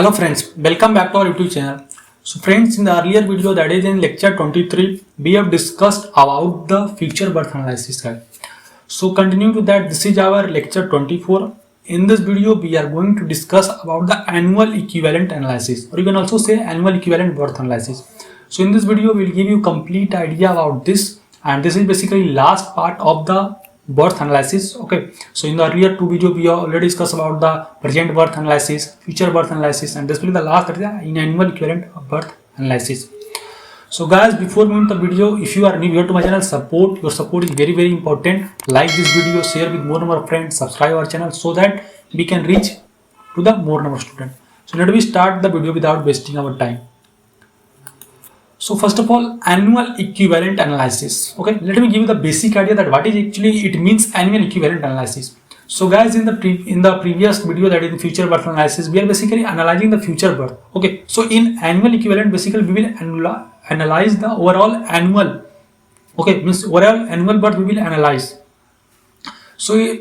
Hello friends, welcome back to our YouTube channel. So friends, in the earlier video, that is in lecture 23, we have discussed about the future birth analysis guide. So continuing to that, this is our lecture 24. In this video, we are going to discuss about the annual equivalent analysis, or you can also say annual equivalent birth analysis. So in this video, we will give you complete idea about this, and this is basically last part of the birth analysis. Okay, so in the earlier two video we already discussed about the present birth analysis, future birth analysis, and this will be the last, that is in annual equivalent birth analysis. So guys, before moving to the video, if you are new here to my channel, your support is very important. Like this video, share with more number of friends, subscribe our channel so that we can reach to the more number of students. So let me start the video without wasting our time. So first of all, annual equivalent analysis. Okay, let me give you the basic idea that what is actually it means annual equivalent analysis. So guys, in the previous video, that is the future birth analysis, we are basically analyzing the future birth. Okay, so in annual equivalent, basically we will analyze the overall annual. Okay, means overall annual birth we will analyze. So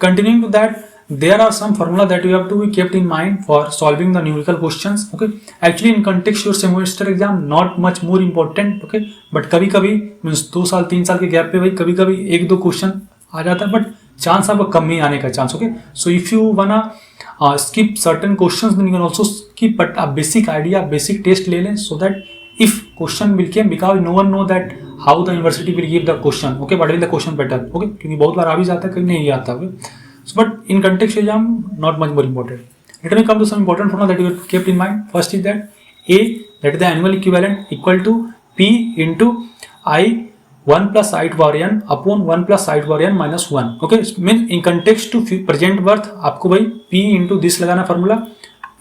continuing to that, there are some formula that you have to be kept in mind for solving the numerical questions. Okay, actually in context your semester exam not much more important. Okay, but कभी कभी means 2 साल 3 साल के gap पे भाई कभी कभी 1-2 question आ जाता है, बट चांस आपका कम ही आने का chance. Okay, so if you wanna skip certain questions, then you can also skip, but a basic idea, basic test ले लें, so that if question will come, because no one know that how the university will give the question. Okay, what will the question pattern. Okay, क्योंकि बहुत बार आ भी जाता है, कहीं नहीं आता. Okay, so but in context exam not much more important. Let me come to some important formula that you have kept in mind. First is that A, that is the annual equivalent, equal to P into I 1 plus I to power n upon 1 plus I to power n minus 1. Okay, means in context to present birth आपको भाई P into this लगाना formula.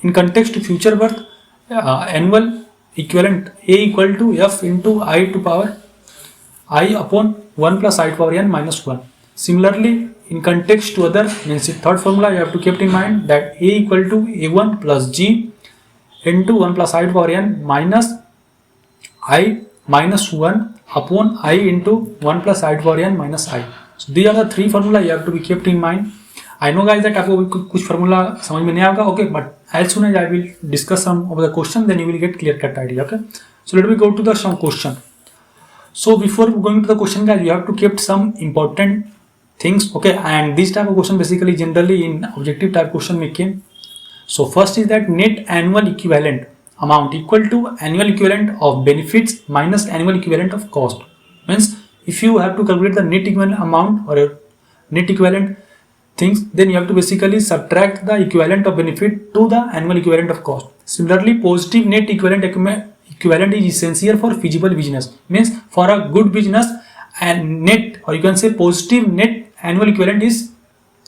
In context to future birth annual equivalent A equal to F into I to power I upon 1 plus I to power n minus 1. Similarly, in context to other, means the third formula you have to keep in mind that A equal to A1 plus G into 1 plus I to power n minus I minus 1 upon I into 1 plus I to power n minus I. So these are the three formula you have to be kept in mind. I know guys that आपको कुछ formula समझ में नहीं आएगा. Okay, but as soon as I will discuss some of the question, then you will get clear cut idea. Okay, so let me go to the some question. So before going to the question guys, you have to keep some important things. Okay, and this type of question basically generally in objective type question may came. So first is that net annual equivalent amount equal to annual equivalent of benefits minus annual equivalent of cost. Means if you have to calculate the net equivalent amount or net equivalent things, then you have to basically subtract the equivalent of benefit to the annual equivalent of cost. Similarly, positive net equivalent is essential for feasible business. Means for a good business, and net, or you can say positive net annual equivalent is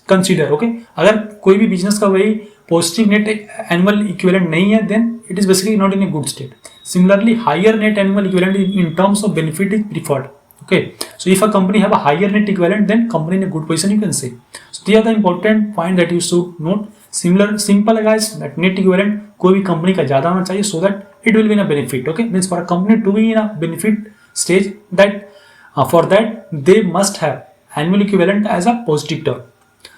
consider. Okay, अगर कोई भी business का वही positive net annual equivalent नहीं है, then it is basically not in a good state. Similarly, higher net annual equivalent in terms of benefit is preferred. Okay, so if a company have a higher net equivalent, then company in a good position, you can say. So these are the important point that you should note. Simple guys, that net equivalent कोई भी company का ज़्यादा होना चाहिए, so that it will be in a benefit. Okay, means for a company to be in a benefit stage, that for that they must have annual equivalent as a positive term.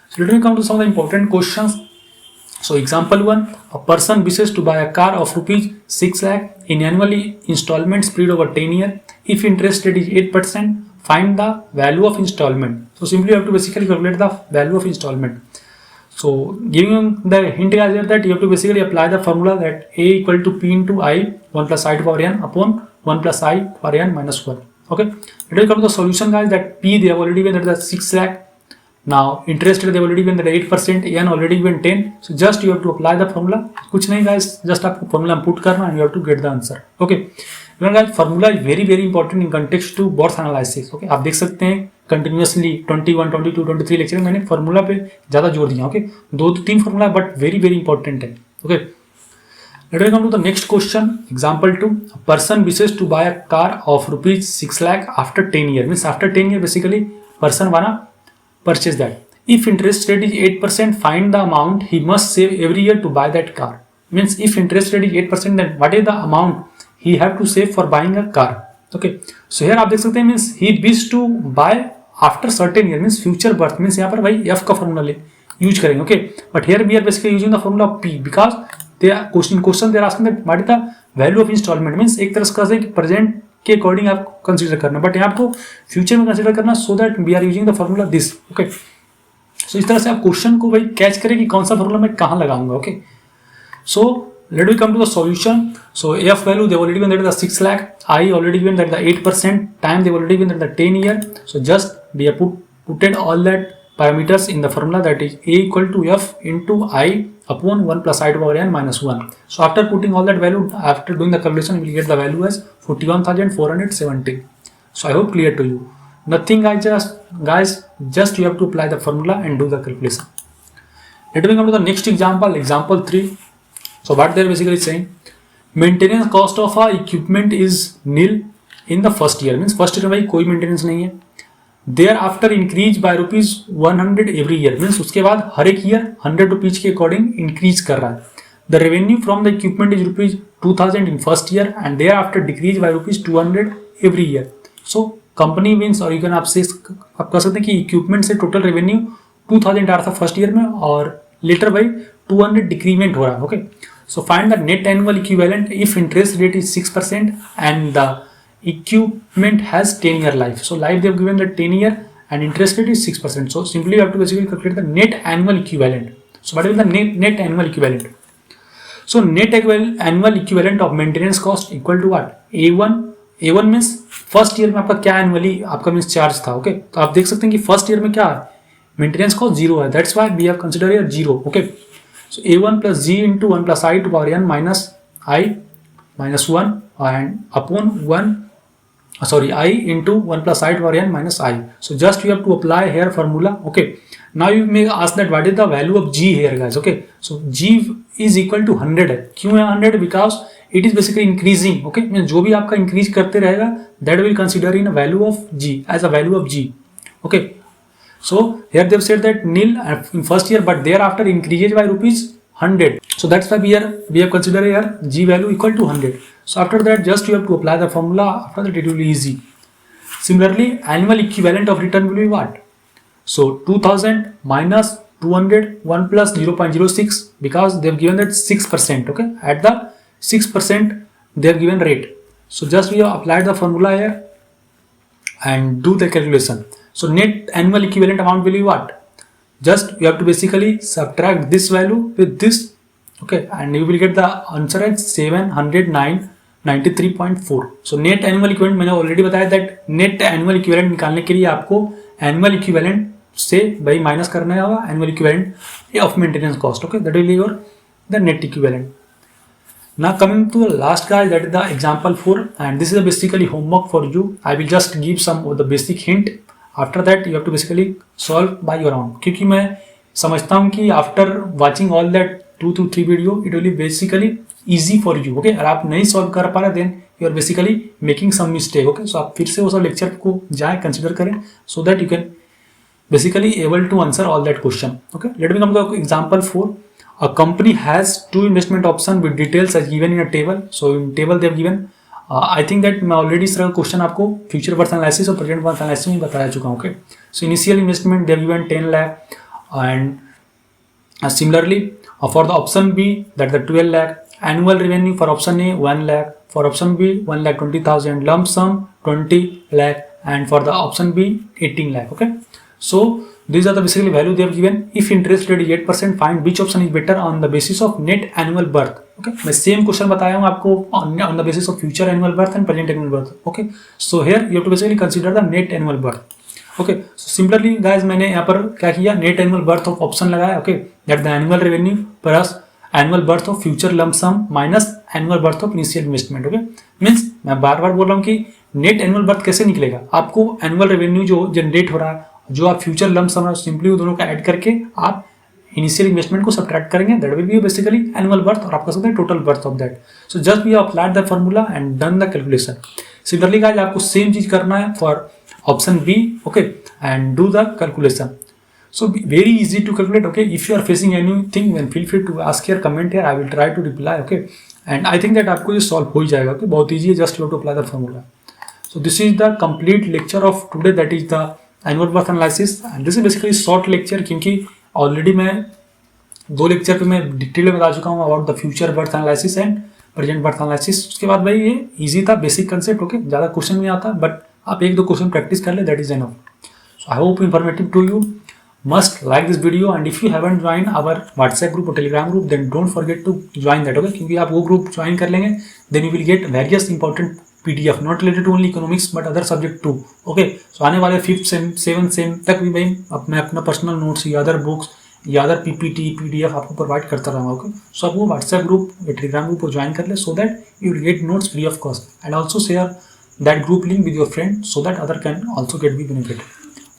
So let me come to some of the important questions. So example 1, a person wishes to buy a car of rupees 6 lakh in annually installment spread over 10 years. If interest rate is 8%, find the value of installment. So simply you have to basically calculate the value of installment. So giving the hint guys here that you have to basically apply the formula that A equal to P into I 1 plus I to power n upon 1 plus I to power n minus 1. Okay, let me come to the solution guys, that P they have already been at the 6 lakh. Now interest rate they have already been at 8%, n already been 10. So just you have to apply the formula. कुछ नहीं guys, just आपको formula put करना and you have to get the answer. Okay, guys, formula is very important in context to birth analysis. Okay, आप देख सकते हैं continuously 21, 22, 23 lecture में मैंने formula पे ज़्यादा जोर दिया. Okay, 2-3 formula but very important है. Okay, let me come to the next question. Example 2, a person wishes to buy a car of rupees 6 lakh after 10 years. Means after 10 years basically person wanna purchase that. If interest rate is 8%, find the amount he must save every year to buy that car. Means if interest rate is 8%, then what is the amount he have to save for buying a car. Okay, so here आप देख सकते हैं, means he wishes to buy after certain year, means future birth. means यहाँ पर भाई F का formula use करेंगे. Okay, but here we are basically using the formula P, because question they asking that what is the value of installment, means एक तरह से present के according आप कंसीडर करना, बट यहाँ आपको फ्यूचर में कंसीडर करना, so that we are using the formula this. Okay, so इस तरह से आप क्वेश्चन को भाई कैच करें कि कौन सा फॉर्मूला मैं कहाँ लगाऊंगा। Okay, so let me come to the solution. So f value they already given that the 6 lakh, I already given that the 8%, time they already given that the 10 year. So just we have put all that parameters in the formula, that is a equal to f into I upon 1 plus I to power n minus 1. So after putting all that value, after doing the calculation, we will get the value as 41,470. So I hope clear to you. Nothing, guys, just you have to apply the formula and do the calculation. Let me come to the next example, example 3. So what they're basically saying, maintenance cost of a equipment is nil in the first year, means first year में भाई कोई maintenance नहीं है. Thereafter increase by rupees 100 every year, means उसके बाद हर एक year 100 rupees के according increase कर रहा है. The revenue from the equipment is rupees 2000 in first year and thereafter decrease by rupees 200 every year. So company means, और you can आप कह सकते हैं कि equipment से total revenue 2000 आ रहा था first year में और later भाई 200 decrement हो रहा है. Okay, so find the net annual equivalent if interest rate is 6% and the equipment has 10-year life. So life they have given the 10 year and interest rate is 6%. So simply you have to basically calculate the net annual equivalent. So what is the net annual equivalent? So net annual equivalent of maintenance cost equal to what? A1 means first year में आपका क्या annually आपका means charge था. Okay, तो आप देख सकते हैं कि फर्स्ट ईयर में क्या है, मेंटेनेंस कॉस्ट 0 है, that's why we have consider here 0. Okay, so a1 plus g into 1 plus I to power n minus I minus 1 and upon 1 I into 1 plus I to power n minus I. So just you have to apply here formula. Okay, now you may ask that what is the value of g here, guys. Okay, so g is equal to 100 है. क्यों है 100? Because it is basically increasing. Okay, means जो भी आपका increase करते रहेगा that will consider in a value of g as a value of g. Okay, so here they have said that nil in first year, but thereafter increases by rupees 100. So that's why we have considered here g value equal to 100. So after that, just you have to apply the formula. After that, it will be easy. Similarly, annual equivalent of return will be what? So 2000 minus 200, 1 plus 0.06, because they have given that 6%. Okay, at the 6% they have given rate. So just we have applied the formula here and do the calculation. So net annual equivalent amount will be what? Just you have to basically subtract this value with this. Okay, and you will get the answer as 709.93.4. So net annual equivalent मैंने already बताया that net annual equivalent निकालने के लिए आपको annual equivalent से भाई minus करना होगा annual equivalent of maintenance cost. Okay, that will be your the net equivalent. Now coming to the last, guys, that is the example 4, and this is basically homework for you. I will just give some of the basic hint. After that you have to basically solve by your own, क्योंकि मैं समझता हूँ कि after watching all that 2 to 3 video it will be basically easy for you. Okay, अगर आप नहीं solve कर पा रहे then you are basically making some mistake. Okay, so आप फिर से उस lecture को जाएं, consider करें, so that you can basically able to answer all that question. Okay, let me come to example 4. A company has 2 investment option with details as given in a table. So in table they have given I think that मैं already इस तरह का question आपको future worth analysis और present worth analysis में बता चुका हूँ. Okay, so initial investment they given 10 lakh and similarly for the option B that the 12 lakh, annual revenue for option A 1 lakh, for option B 1,20,000, lump sum 20 lakh and for the option B 18 lakh. Okay, so these are the basically value they have given. If interest rate is 8%, find which option is better on the basis of net annual birth. Okay, मैं same question बताया हूँ आपको on the basis of future annual birth and present annual birth. Okay, so here you have to basically consider the net annual birth. Okay, so similarly guys मैंने यहाँ पर क्या किया, net annual birth of option लगाया. Okay, that the annual revenue plus annual birth of future lump sum minus annual birth of initial investment. Okay, means मैं बार बार बोल रहा हूँ कि net annual birth कैसे निकलेगा, आपको annual revenue जो जनरेट हो रहा है, जो आप फ्यूचर लम्प सम सिंपली वो दोनों का ऐड करके आप इनिशियल इन्वेस्टमेंट को सब्ट्रैक्ट करेंगे, that will be basically annual worth, और आप कर सकते हैं total worth of that. So just we applied the formula and done the calculation. Similarly guys आपको सेम चीज करना है for option B. Okay, and do the calculation. So very easy to calculate. Okay, if you are facing anything then feel free to ask your comment here, I will try to reply. Okay, and I think that आपको ये solve हो ही जाएगा. Okay, बहुत easy है, just you have to apply the formula. So this is the complete lecture of today, that is the annual worth analysis. And this is basically short lecture, क्योंकि already मैं 2 lecture पे मैं detail में बता चुका हूँ about the future worth analysis and present worth analysis. उसके बाद भाई ये इजी था, बेसिक कंसेप्ट, ओके, ज़्यादा क्वेश्चन नहीं आता, बट आप 1-2 क्वेश्चन प्रैक्टिस कर ले, that is enough. So I hope informative to you. Must like this video, and if you haven't joined our WhatsApp group or Telegram group, then don't forget to join that, okay? क्योंकि आप वो group join कर लेंगे, then you will get various important PDF not related to only economics but other subject too, okay? So आने वाले 5th same 7th same तक भी भाई मैं अपना पर्सनल नोट्स या अदर बुक्स या अदर PPT PDF आपको प्रोवाइड करता रहूँगा, ओके? सो आप वो WhatsApp ग्रुप या Telegram ग्रुप को ज्वाइन कर ले, so that you will get notes free of cost, and also share that group link with your friend so that other can also get the benefit.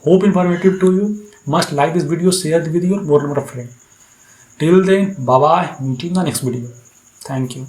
Hope informative to you. Must like this video, share it with your more number of friends. Till then, bye bye. Meet you in the next video. Thank you.